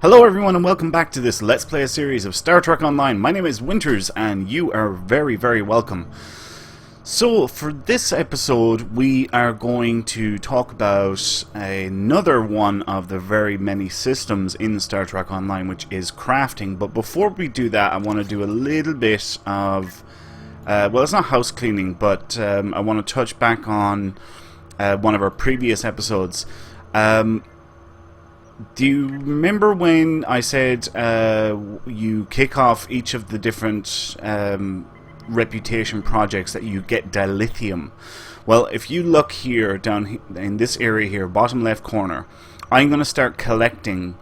Hello everyone and welcome back to this Let's Play series of Star Trek Online. My name is Winters and you are very welcome. So for this episode we are going to talk about another one of the very many systems in Star Trek Online, which is crafting. But before we do that, I want to do a little bit of well, it's not house cleaning, but I want to touch back on one of our previous episodes. Do you remember when I said you kick off each of the different reputation projects that you get dilithium? Well, if you look here, down in this area here, bottom left corner, I'm going to start collecting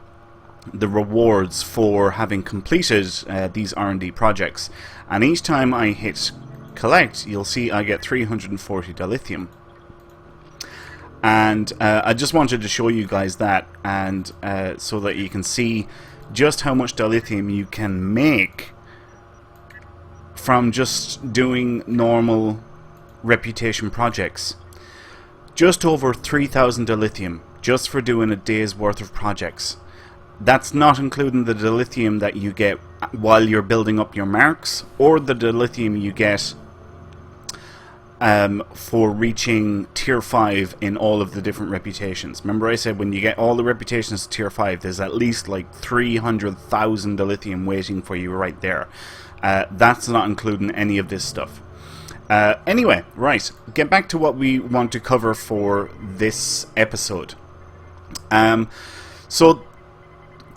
the rewards for having completed these R&D projects. And each time I hit collect, you'll see I get 340 dilithium. And I just wanted to show you guys that, and so that you can see just how much dilithium you can make from just doing normal reputation projects. Just over 3,000 dilithium just for doing a day's worth of projects. That's not including the dilithium that you get while you're building up your marks, or the dilithium you get for reaching tier 5 in all of the different reputations. Remember I said when you get all the reputations to tier 5, there's at least like 300,000 dilithium waiting for you right there. That's not including any of this stuff. Anyway, right, get back to what we want to cover for this episode. So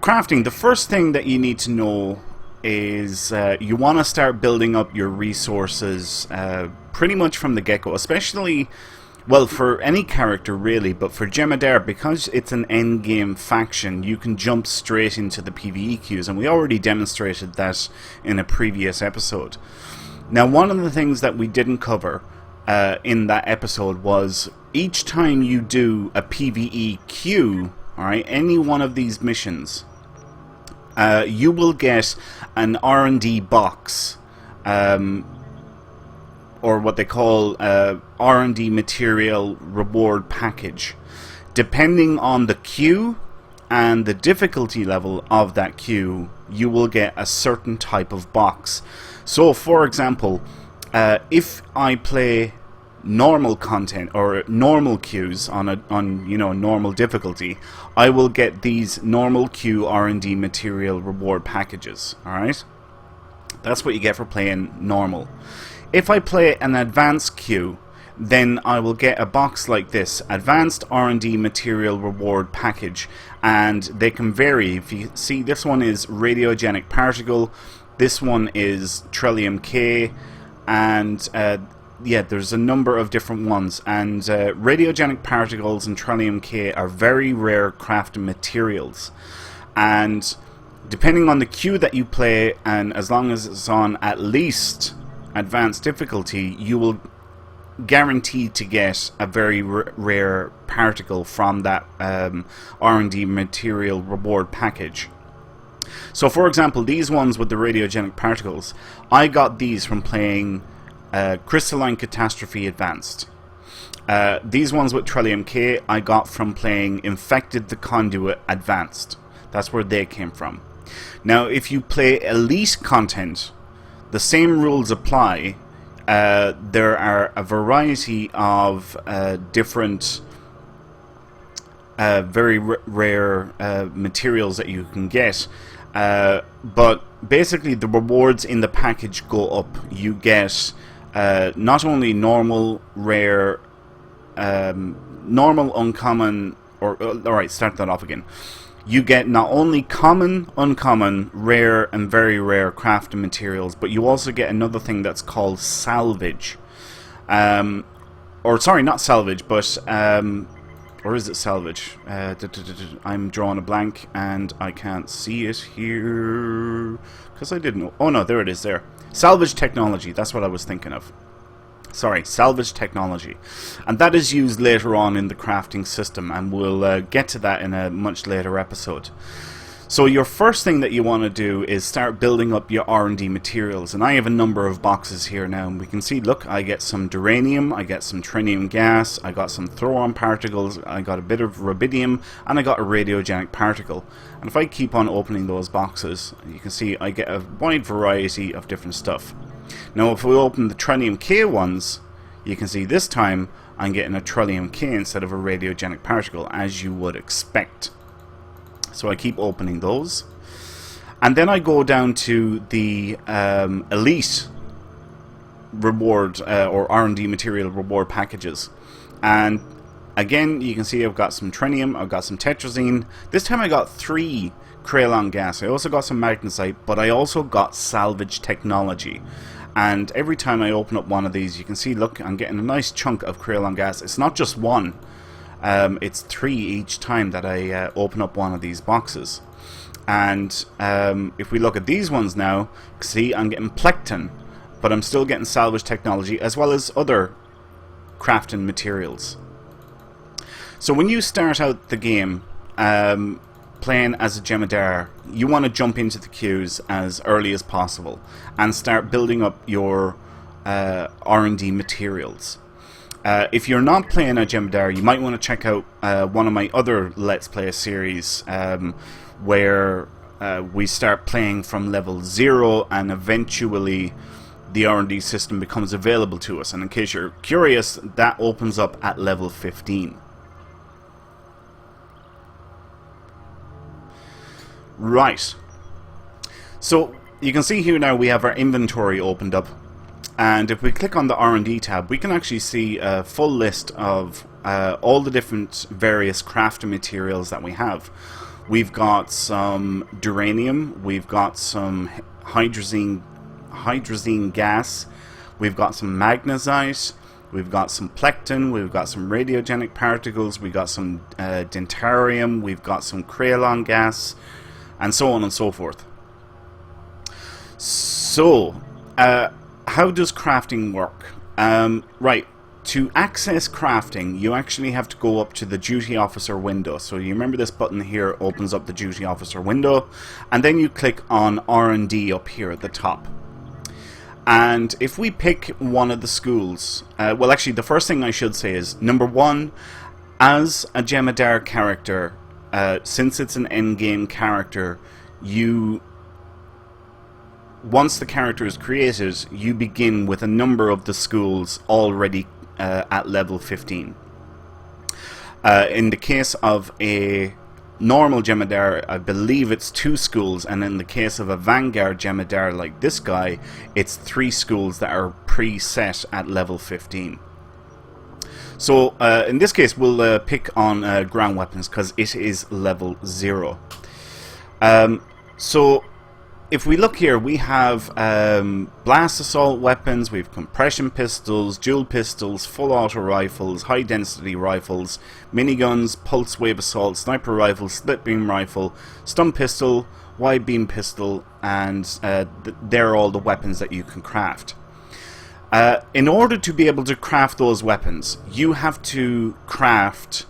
crafting, the first thing that you need to know is you want to start building up your resources pretty much from the get-go, especially, well, for any character really, but for Jem'hadar, because it's an endgame faction, you can jump straight into the PvE queues, and we already demonstrated that in a previous episode. Now, one of the things that we didn't cover in that episode was each time you do a PvE queue, alright, any one of these missions, you will get an R&D box, or what they call R&D material reward package. Depending on the queue and the difficulty level of that queue, you will get a certain type of box. So for example, if I play normal content or normal queues on you know, normal difficulty, I will get these normal queue R&D material reward packages. Alright, that's what you get for playing normal. If I play an advanced queue, then I will get a box like this, advanced R&D material reward package, and they can vary. If you see, this one is radiogenic particle, this one is Trillium K, and yeah, there's a number of different ones, and radiogenic particles and Trillium K are very rare crafting materials, and depending on the queue that you play, and as long as it's on at least advanced difficulty, you will guarantee to get a very rare particle from that R&D material reward package. So for example, these ones with the radiogenic particles, I got these from playing Crystalline Catastrophe Advanced. These ones with Trillium K I got from playing Infected the Conduit Advanced. That's where they came from. Now if you play Elite content, the same rules apply. There are a variety of different very rare materials that you can get, but basically the rewards in the package go up. You get not only normal, rare, normal, uncommon, or alright, start that off again. You get not only common, uncommon, rare, and very rare crafting materials, but you also get another thing that's called salvage. Or sorry, not salvage, but or is it salvage? I'm drawing a blank and I can't see it here because I didn't know. Oh no, there it is there. Salvage technology, that's what I was thinking of. Sorry, salvage technology, and that is used later on in the crafting system, and we'll get to that in a much later episode. So your first thing that you want to do is start building up your R&D materials, and I have a number of boxes here now, and we can see, look, I get some duranium, I get some tritium gas, I got some thorium particles, I got a bit of rubidium, and I got a radiogenic particle. And if I keep on opening those boxes, you can see I get a wide variety of different stuff. Now if we open the tritium K ones, you can see this time I'm getting a tritium K instead of a radiogenic particle, as you would expect. So I keep opening those, and then I go down to the elite reward or R&D material reward packages, and again you can see I've got some tritium, I've got some tetrazine. This time I got 3 Krylon gas. I also got some magnesite, but I also got salvage technology. And every time I open up one of these, you can see, look, I'm getting a nice chunk of Krylon gas. It's not just one. It's 3 each time that I open up one of these boxes. And if we look at these ones now, see, I'm getting plectin, but I'm still getting salvage technology as well as other crafting materials. So when you start out the game playing as a Jem'hadar, you want to jump into the queues as early as possible and start building up your R&D materials. If you're not playing a Jem'hadar, you might want to check out one of my other Let's Play series where we start playing from level 0 and eventually the R&D system becomes available to us. And in case you're curious, that opens up at level 15. Right. So you can see here now we have our inventory opened up. And if we click on the R&D tab, we can actually see a full list of all the different various crafting materials that we have. We've got some duranium, we've got some hydrazine gas, we've got some magnesite, we've got some plectin, we've got some radiogenic particles, we've got some dentarium, we've got some Krylon gas, and so on and so forth. So, how does crafting work? Right, to access crafting, you actually have to go up to the duty officer window. So you remember this button here opens up the duty officer window, and then you click on R&D up here at the top. And if we pick one of the schools, well actually the first thing I should say is, number 1, as a Jem'hadar character, since it's an endgame character, once the character is created, you begin with a number of the schools already at level 15. In the case of a normal Jem'hadar, I believe it's 2 schools, and in the case of a Vanguard Jem'hadar like this guy, it's 3 schools that are preset at level 15. So in this case we'll pick on ground weapons because it is level 0. So if we look here, we have blast assault weapons, we have compression pistols, dual pistols, full auto rifles, high density rifles, miniguns, pulse wave assault, sniper rifle, split beam rifle, stun pistol, wide beam pistol, and they're all the weapons that you can craft. In order to be able to craft those weapons, you have to craft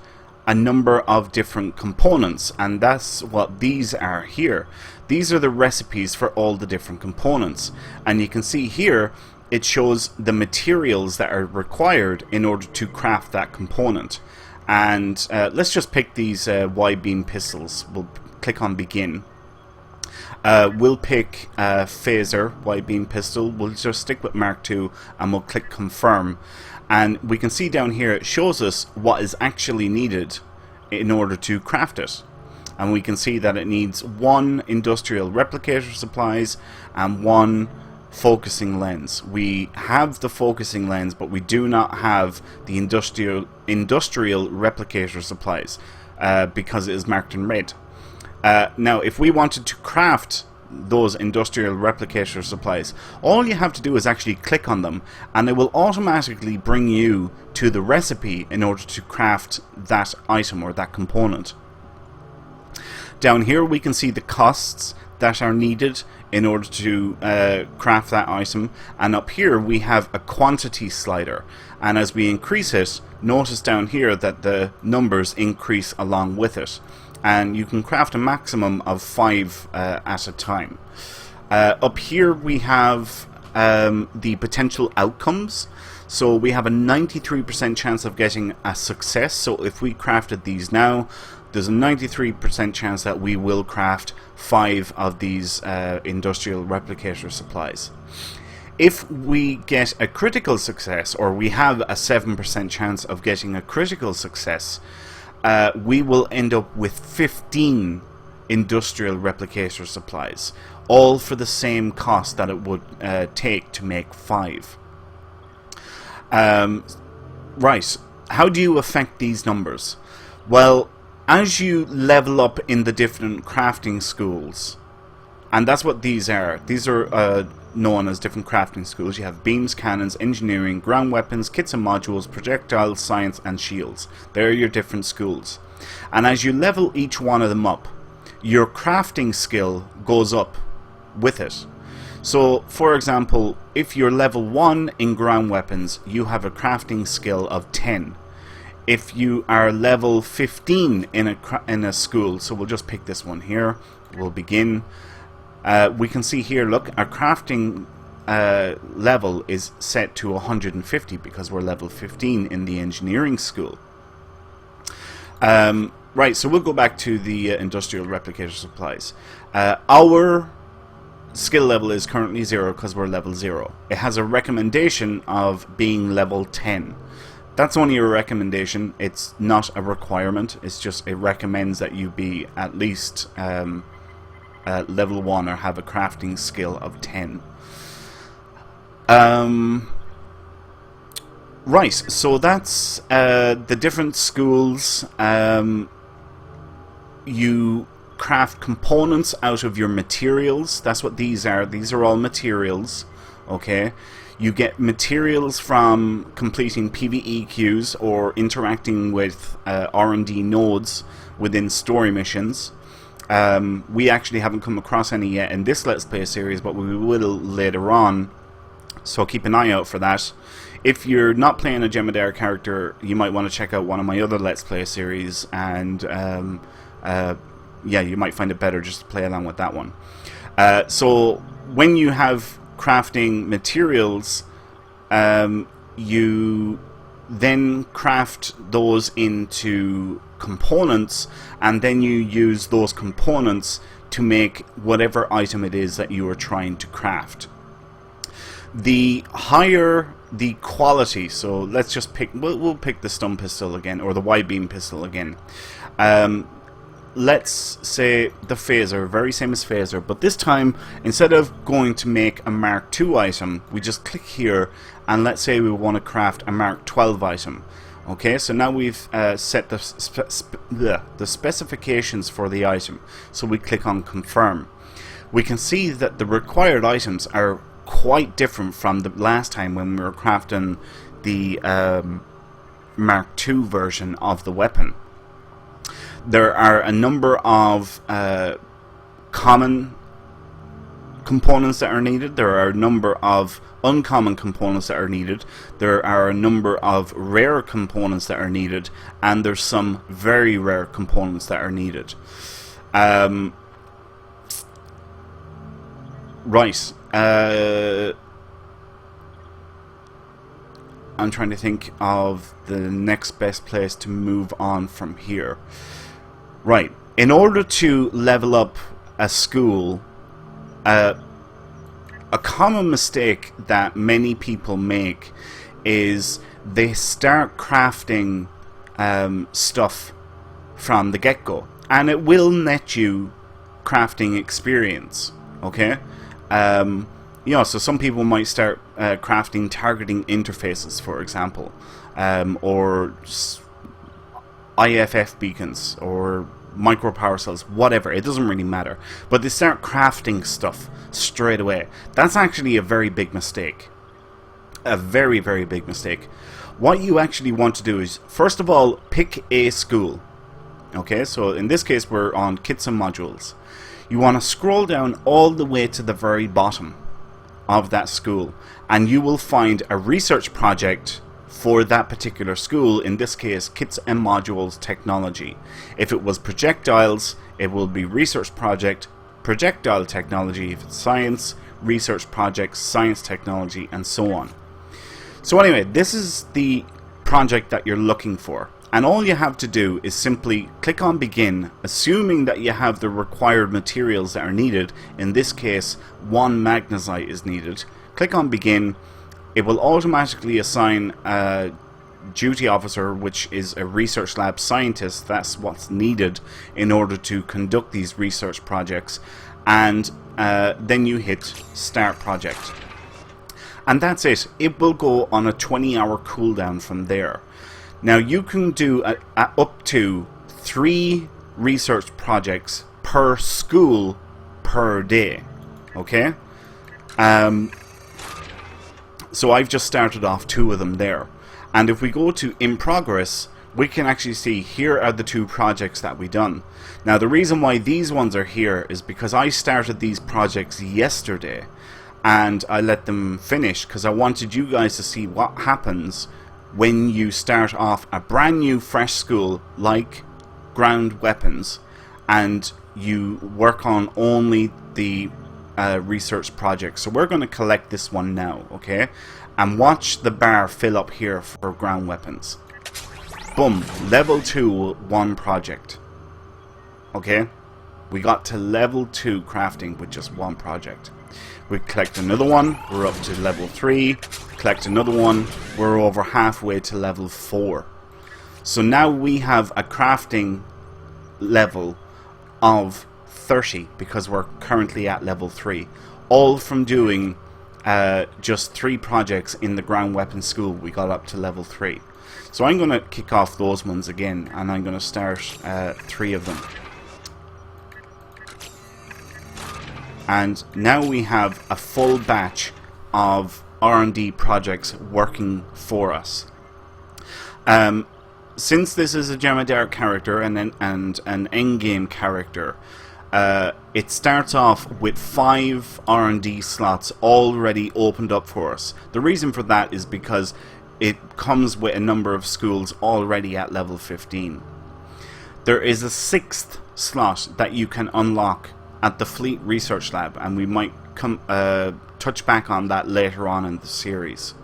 a number of different components, and that's what these are here. These are the recipes for all the different components, and you can see here it shows the materials that are required in order to craft that component. And let's just pick these wide beam pistols. We'll click on begin. We'll pick phaser wide beam pistol. We'll just stick with Mark II and we'll click confirm. And we can see down here it shows us what is actually needed in order to craft it. And we can see that it needs 1 industrial replicator supplies and 1 focusing lens. We have the focusing lens, but we do not have the industrial replicator supplies because it is marked in red. Now if we wanted to craft those industrial replicator supplies, all you have to do is actually click on them and it will automatically bring you to the recipe in order to craft that item or that component. Down here we can see the costs that are needed in order to craft that item, and up here we have a quantity slider, and as we increase it, notice down here that the numbers increase along with it. and you can craft a maximum of 5 at a time. Up here we have the potential outcomes. So we have a 93% chance of getting a success. So if we crafted these now, there's a 93% chance that we will craft 5 of these industrial replicator supplies. If we get a critical success, or we have a 7% chance of getting a critical success, we will end up with 15 industrial replicator supplies, all for the same cost that it would take to make 5. Right, how do you affect these numbers? Well, as you level up in the different crafting schools, and that's what these are. These are known as different crafting schools. You have beams, cannons, engineering, ground weapons, kits and modules, projectiles, science, and shields. They're your different schools. And as you level each one of them up, your crafting skill goes up with it. So, for example, if you're level 1 in ground weapons, you have a crafting skill of 10. If you are level 15 in a school, so we'll just pick this one here, we'll begin. We can see here, look, our crafting level is set to 150 because we're level 15 in the engineering school. Right, so we'll go back to the industrial replicator supplies. Our skill level is currently 0 because we're level 0. It has a recommendation of being level 10. That's only a recommendation. It's not a requirement. It's just, it recommends that you be at least level 1 or have a crafting skill of 10. Right, so that's the different schools. You craft components out of your materials. That's what these are. These are all materials. Okay, you get materials from completing PvE queues or interacting with R&D nodes within story missions. We actually haven't come across any yet in this Let's Play series, but we will later on, so keep an eye out for that. If you're not playing a Jem'hadar character, you might want to check out one of my other Let's Play series, and yeah, you might find it better just to play along with that one. So when you have crafting materials, you then craft those into components, and then you use those components to make whatever item it is that you are trying to craft. The higher the quality, so let's just pick, we'll pick the stun pistol again, or the Y-beam pistol again. Let's say the phaser, very same as phaser, but this time, instead of going to make a Mark II item, we just click here, and let's say we want to craft a Mark 12 item. Okay, so now we've set the specifications for the item, so we click on confirm. We can see that the required items are quite different from the last time when we were crafting the Mark II version of the weapon. There are a number of common components that are needed. There are a number of uncommon components that are needed. There are a number of rare components that are needed, and there's some very rare components that are needed. Right. I'm trying to think of the next best place to move on from here. Right. In order to level up a school, a common mistake that many people make is they start crafting stuff from the get-go, and it will net you crafting experience. Okay. You know, so some people might start crafting targeting interfaces, for example, or IFF beacons, or micro power cells, whatever. It doesn't really matter. But they start crafting stuff straight away. That's actually a very big mistake. A very, very big mistake. What you actually want to do is, first of all, pick a school. Okay, so in this case we're on kits and modules. You want to scroll down all the way to the very bottom of that school, and you will find a research project for that particular school, in this case kits and modules technology. If it was projectiles, it will be research project, projectile technology. If it's science, research project, science technology, and so on. So anyway, this is the project that you're looking for, and all you have to do is simply click on begin, assuming that you have the required materials that are needed. In this case, 1 magnesite is needed. Click on begin. It will automatically assign a duty officer, which is a research lab scientist. That's what's needed in order to conduct these research projects, and then you hit start project. And that's it. It will go on a 20-hour cooldown from there. Now you can do up to 3 research projects per school per day. Okay? So I've just started off 2 of them there. And if we go to in progress, we can actually see here are the 2 projects that we done. Now the reason why these ones are here is because I started these projects yesterday, and I let them finish because I wanted you guys to see what happens when you start off a brand new fresh school like ground weapons, and you work on only the research project. So we're going to collect this one now, okay? And watch the bar fill up here for ground weapons. Boom, level 2, 1 project. Okay, we got to level 2 crafting with just 1 project. We collect another one, we're up to level 3. Collect another one, we're over halfway to level 4. So now we have a crafting level of 30 because we're currently at level 3. All from doing just 3 projects in the ground weapon school. We got up to level 3. So I'm going to kick off those ones again, and I'm going to start 3 of them. And now we have a full batch of R&D projects working for us. Since this is a Jem'hadar character and an endgame character, it starts off with 5 R&D slots already opened up for us. The reason for that is because it comes with a number of schools already at level 15. There is a 6th slot that you can unlock at the Fleet Research Lab, and we might touch back on that later on in the series.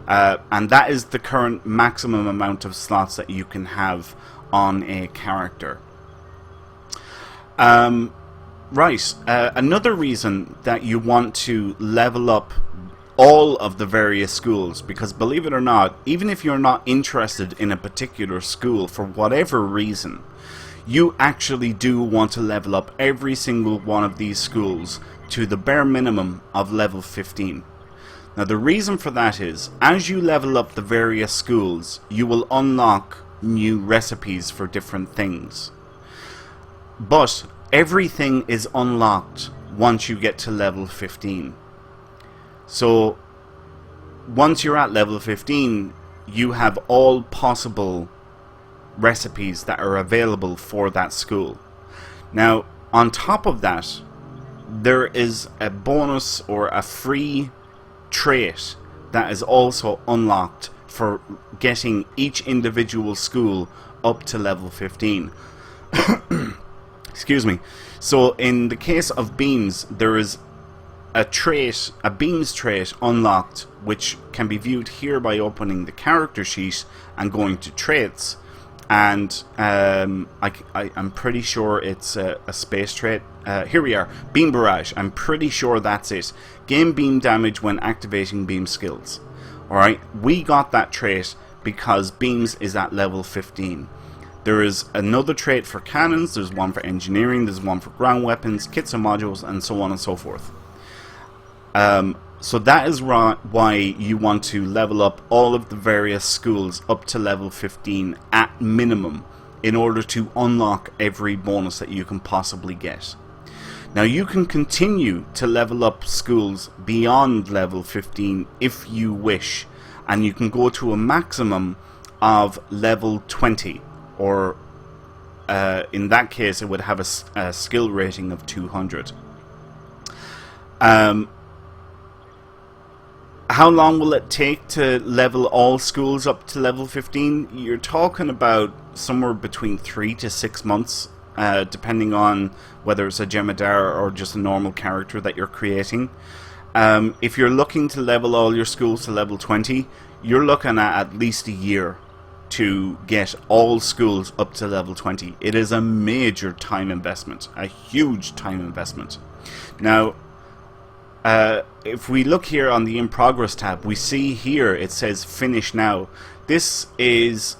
And that is the current maximum amount of slots that you can have on a character. Another reason that you want to level up all of the various schools, because believe it or not, even if you're not interested in a particular school for whatever reason, you actually do want to level up every single one of these schools to the bare minimum of level 15. Now the reason for that is, as you level up the various schools, you will unlock new recipes for different things. But everything is unlocked once you get to level 15. So once you're at level 15, you have all possible recipes that are available for that school. Now on top of that, there is a bonus or a free trait that is also unlocked for getting each individual school up to level 15. Excuse me. So in the case of beams, there is a trait, a beams trait unlocked, which can be viewed here by opening the character sheet and going to traits. And I'm pretty sure it's a space trait. Here we are, beam barrage. I'm pretty sure that's it. Gain beam damage when activating beam skills. Alright, we got that trait because beams is at level 15. There is another trait for cannons, there's one for engineering, there's one for ground weapons, kits and modules, and so on and so forth. So that is why you want to level up all of the various schools up to level 15 at minimum in order to unlock every bonus that you can possibly get. Now you can continue to level up schools beyond level 15 if you wish, and you can go to a maximum of level 20, or in that case it would have a skill rating of 200. How long will it take to level all schools up to level 15? You're talking about somewhere between 3 to 6 months, depending on whether it's a Jem'hadar or just a normal character that you're creating. If you're looking to level all your schools to level 20, you're looking at least a year to get all schools up to level 20. It is a major time investment, a huge time investment. Now, if we look here on the In Progress tab, we see here it says Finish Now. This is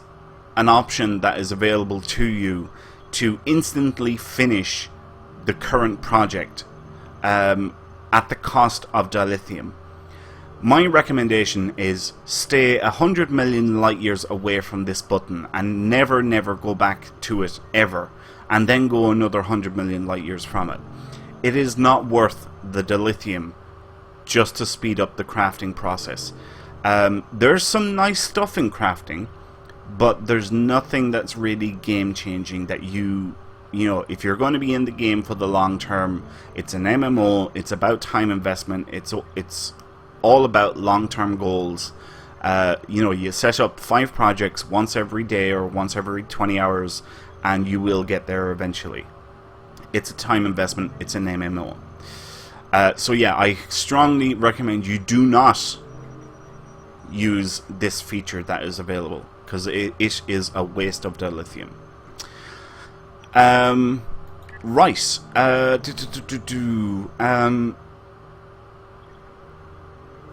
an option that is available to you to instantly finish the current project at the cost of dilithium. My recommendation is stay 100 million light years away from this button and never go back to it ever, and then go another 100 million light years from it. It is not worth the dilithium just to speed up the crafting process. There's some nice stuff in crafting, but there's nothing that's really game changing that you know, if you're going to be in the game for the long term, it's an MMO, it's about time investment, it's all about long-term goals. You know, you set up 5 projects once every day or once every 20 hours and you will get there eventually. It's a time investment, it's an MMO. So yeah, I strongly recommend you do not use this feature that is available, because it is a waste of dilithium. Right.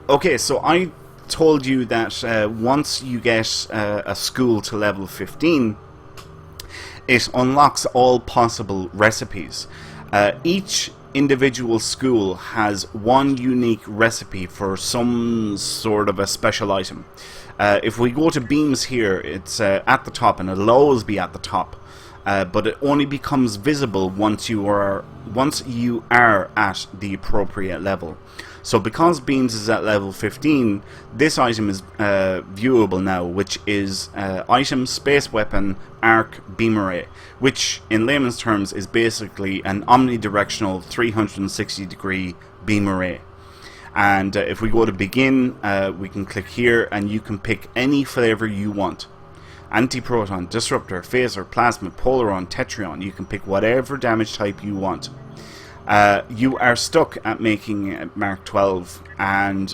Okay, so I told you that once you get a school to level 15, it unlocks all possible recipes. Each individual school has one unique recipe for some sort of a special item. If we go to beams here, it's at the top, and it'll always be at the top. But it only becomes visible once you are at the appropriate level. So because beams is at level 15, this item is viewable now, which is item, space weapon, arc, beam array, which in layman's terms is basically an omnidirectional 360 degree beam array. And if we go to begin, we can click here and you can pick any flavor you want. Anti-proton, disruptor, phaser, plasma, polaron, tetrion. You can pick whatever damage type you want. You are stuck at making Mark 12, and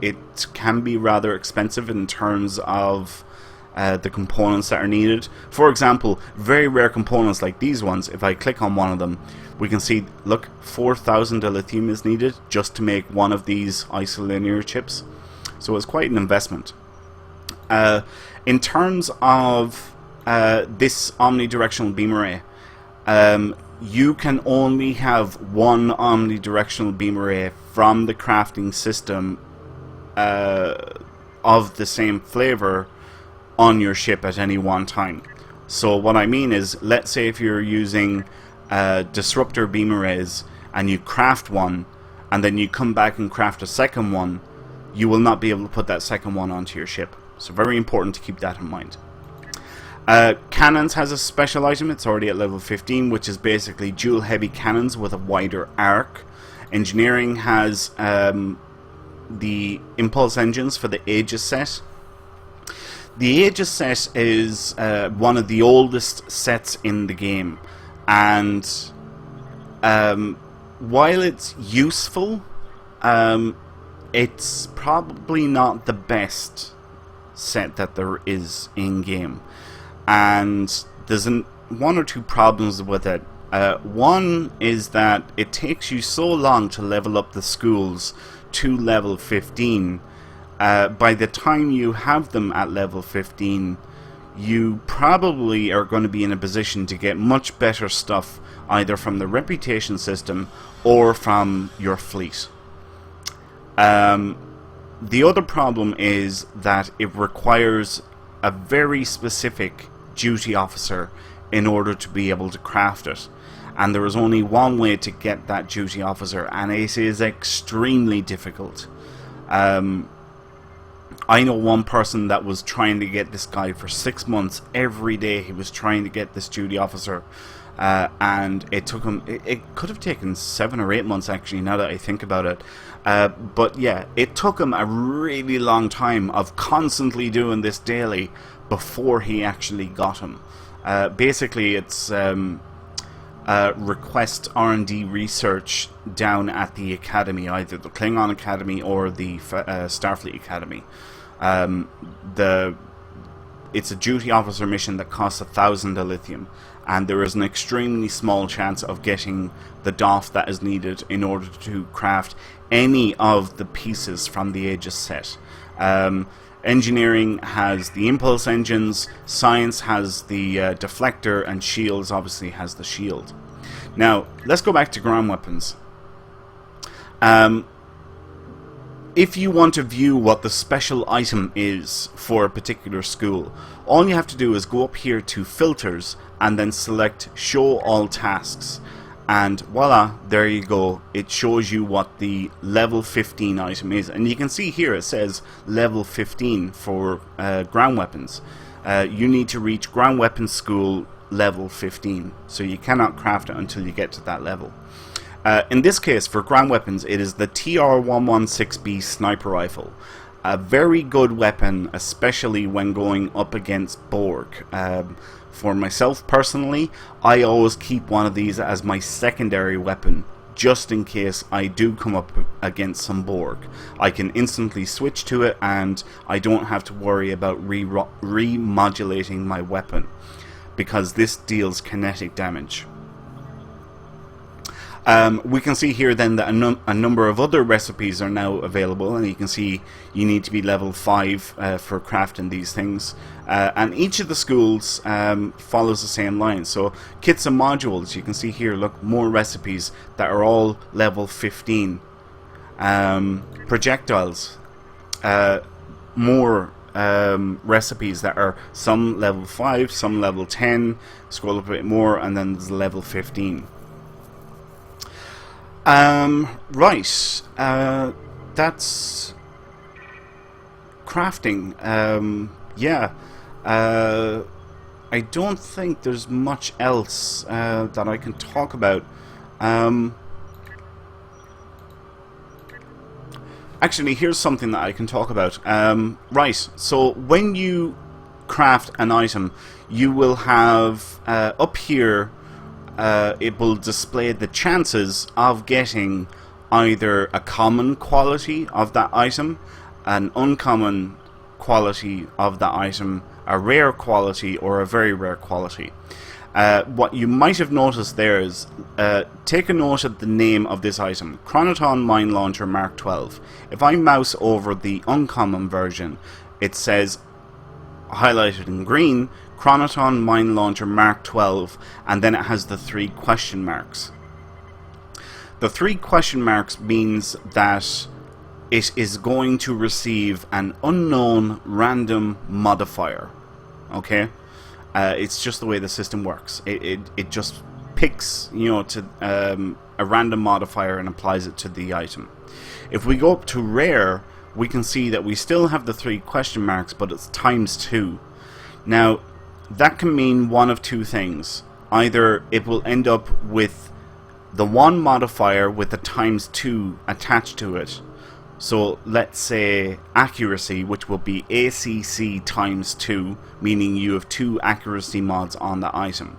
it can be rather expensive in terms of the components that are needed. For example, very rare components like these ones, if I click on one of them, we can see, look, 4,000 dilithium is needed just to make one of these isolinear chips. So it's quite an investment. In terms of this omnidirectional beam array, you can only have one omnidirectional beam array from the crafting system of the same flavor on your ship at any one time. So what I mean is, let's say if you're using disruptor beam arrays and you craft one and then you come back and craft a second one, you will not be able to put that second one onto your ship. So very important to keep that in mind. Cannons has a special item. It's already at level 15, which is basically dual heavy cannons with a wider arc. Engineering has the impulse engines for the Aegis set. The Aegis set is one of the oldest sets in the game, and while it's useful, it's probably not the best set that there is in game, and there's one or two problems with it. One is that it takes you so long to level up the schools to level 15. By the time you have them at level 15, you probably are going to be in a position to get much better stuff either from the reputation system or from your fleet. The other problem is that it requires a very specific duty officer in order to be able to craft it, and there is only one way to get that duty officer, and it is extremely difficult. I know one person that was trying to get this guy for 6 months. Every day he was trying to get this duty officer, and it took him, it could have taken 7 or 8 months actually, now that I think about it. But yeah, it took him a really long time of constantly doing this daily before he actually got him. Basically, it's request R&D research down at the Academy, either the Klingon Academy or the Starfleet Academy. It's a duty officer mission that costs 1,000 dilithium, and there is an extremely small chance of getting the DOF that is needed in order to craft any of the pieces from the Aegis set. Engineering has the impulse engines, science has the deflector, and shields obviously has the shield. Now, let's go back to ground weapons. If you want to view what the special item is for a particular school, all you have to do is go up here to filters and then select show all tasks. And voila, there you go. It shows you what the level 15 item is. And you can see here it says level 15 for ground weapons. You need to reach ground weapons school level 15. So you cannot craft it until you get to that level. In this case, for ground weapons, it is the TR-116B sniper rifle. A very good weapon, especially when going up against Borg. For myself personally, I always keep one of these as my secondary weapon, just in case I do come up against some Borg. I can instantly switch to it, and I don't have to worry about remodulating my weapon, because this deals kinetic damage. We can see here then that a number of other recipes are now available, and you can see you need to be level 5 for crafting these things. And each of the schools follows the same line. So kits and modules, you can see here, look, more recipes that are all level 15. Projectiles, more recipes that are some level 5, some level 10, scroll up a bit more, and then there's level 15. Right, that's crafting. Yeah, I don't think there's much else that I can talk about. Actually, here's something that I can talk about. Right, so when you craft an item, you will have up here, it will display the chances of getting either a common quality of that item, an uncommon quality of that item, a rare quality, or a very rare quality. What you might have noticed there is, take a note of the name of this item, Chronoton Mine Launcher Mark 12. If I mouse over the uncommon version, it says, highlighted in green, Chronoton Mine Launcher Mark 12, and then it has the 3 question marks. The 3 question marks means that it is going to receive an unknown random modifier. Okay? It's just the way the system works. It just picks, you know, to a random modifier and applies it to the item. If we go up to rare, we can see that we still have the 3 question marks, but it's ×2. Now, that can mean one of two things. Either it will end up with the 1 modifier with the ×2 attached to it. So let's say accuracy, which will be ACC ×2, meaning you have 2 accuracy mods on the item.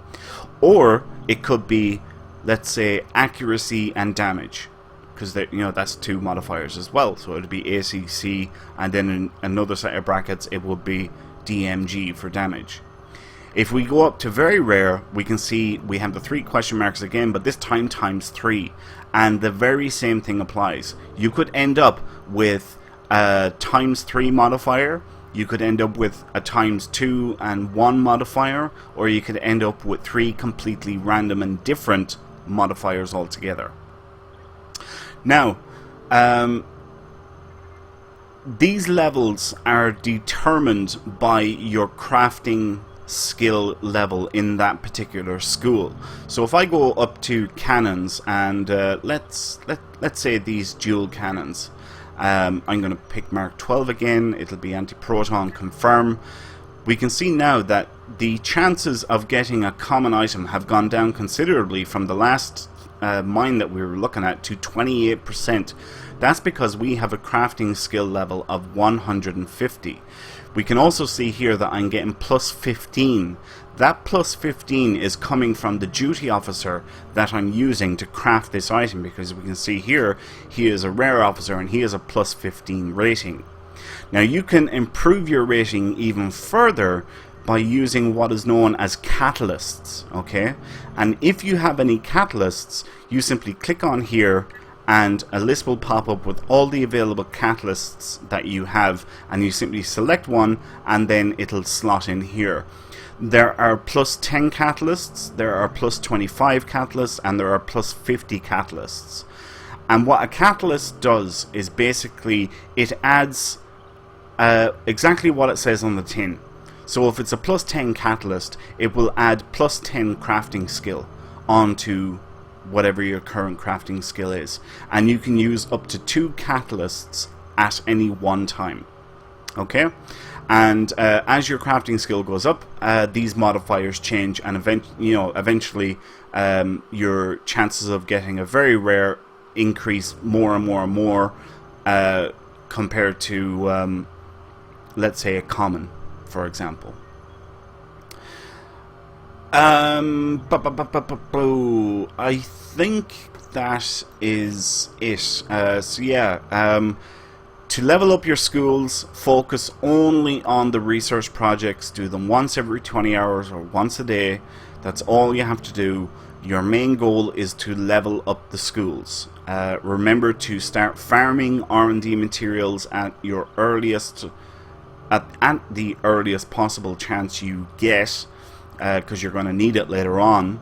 Or it could be, let's say, accuracy and damage, because you know, that's 2 modifiers as well. So it would be ACC, and then in another set of brackets it would be DMG for damage. If we go up to very rare, we can see we have the 3 question marks again, but this time ×3, and the very same thing applies. You could end up with a ×3 modifier, you could end up with a ×2 and 1 modifier, or you could end up with 3 completely random and different modifiers altogether. Now, these levels are determined by your crafting skill level in that particular school. So if I go up to cannons, and let's say these dual cannons, I'm going to pick Mark 12 again. It'll be anti-proton, confirm. We can see now that the chances of getting a common item have gone down considerably from the last mine that we were looking at to 28%. That's because we have a crafting skill level of 150. We can also see here that I'm getting plus 15. That plus 15 is coming from the duty officer that I'm using to craft this item, because we can see here he is a rare officer and he has a plus 15 rating. Now you can improve your rating even further by using what is known as catalysts, okay? And if you have any catalysts, you simply click on here and a list will pop up with all the available catalysts that you have, and you simply select one and then it'll slot in here. There are plus 10 catalysts, there are plus 25 catalysts, and there are plus 50 catalysts. And what a catalyst does is basically it adds exactly what it says on the tin. So if it's a plus 10 catalyst, it will add plus 10 crafting skill onto whatever your current crafting skill is. And you can use up to 2 catalysts at any one time. Okay? And as your crafting skill goes up, these modifiers change, and eventually your chances of getting a very rare increase more and more and more compared to, let's say, a common, for example. I think that is it. So yeah, to level up your schools, focus only on the research projects. Do them once every 20 hours or once a day. That's all you have to do. Your main goal is to level up the schools. Remember to start farming R&D materials at your earliest, at the earliest possible chance you get, because you're going to need it later on.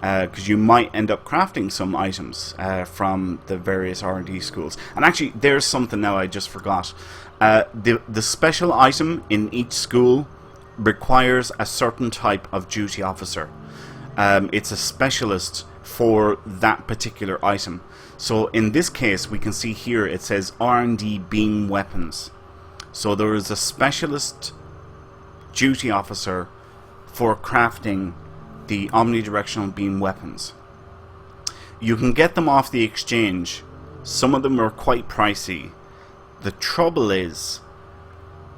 Because you might end up crafting some items from the various R&D schools. And actually, there's something now I just forgot. The special item in each school requires a certain type of duty officer. It's a specialist for that particular item. So in this case, we can see here it says R&D beam weapons. So there is a specialist duty officer for crafting the omnidirectional beam weapons. You can get them off the exchange. Some of them are quite pricey. The trouble is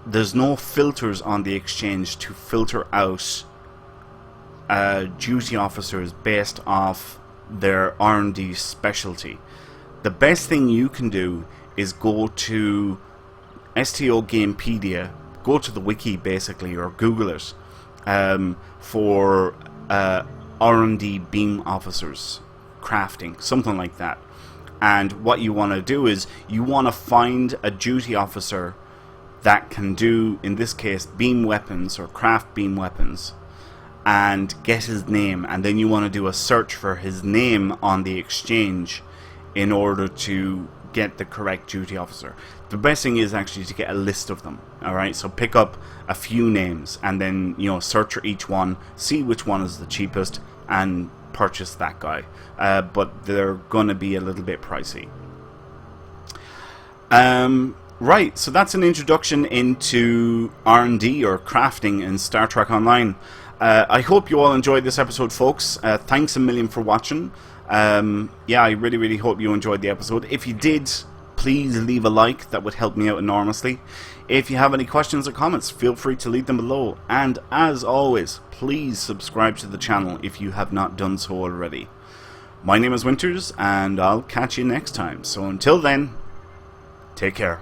there's no filters on the exchange to filter out duty officers based off their R&D specialty. The best thing you can do is go to STO Gamepedia, go to the wiki basically, or Google it for R&D beam officers crafting, something like that. And what you want to do is you want to find a duty officer that can do, in this case, beam weapons or craft beam weapons, and get his name, and then you want to do a search for his name on the exchange in order to get the correct duty officer. The best thing is actually to get a list of them. Alright, so pick up a few names and then, search for each one, see which one is the cheapest, and purchase that guy. But they're going to be a little bit pricey. Right, so that's an introduction into R&D or crafting in Star Trek Online. I hope you all enjoyed this episode, folks. Thanks a million for watching. Yeah, I really hope you enjoyed the episode. If you did, please leave a like. That would help me out enormously. If you have any questions or comments, feel free to leave them below. And as always, please subscribe to the channel if you have not done so already. My name is Winters, and I'll catch you next time. So until then, take care.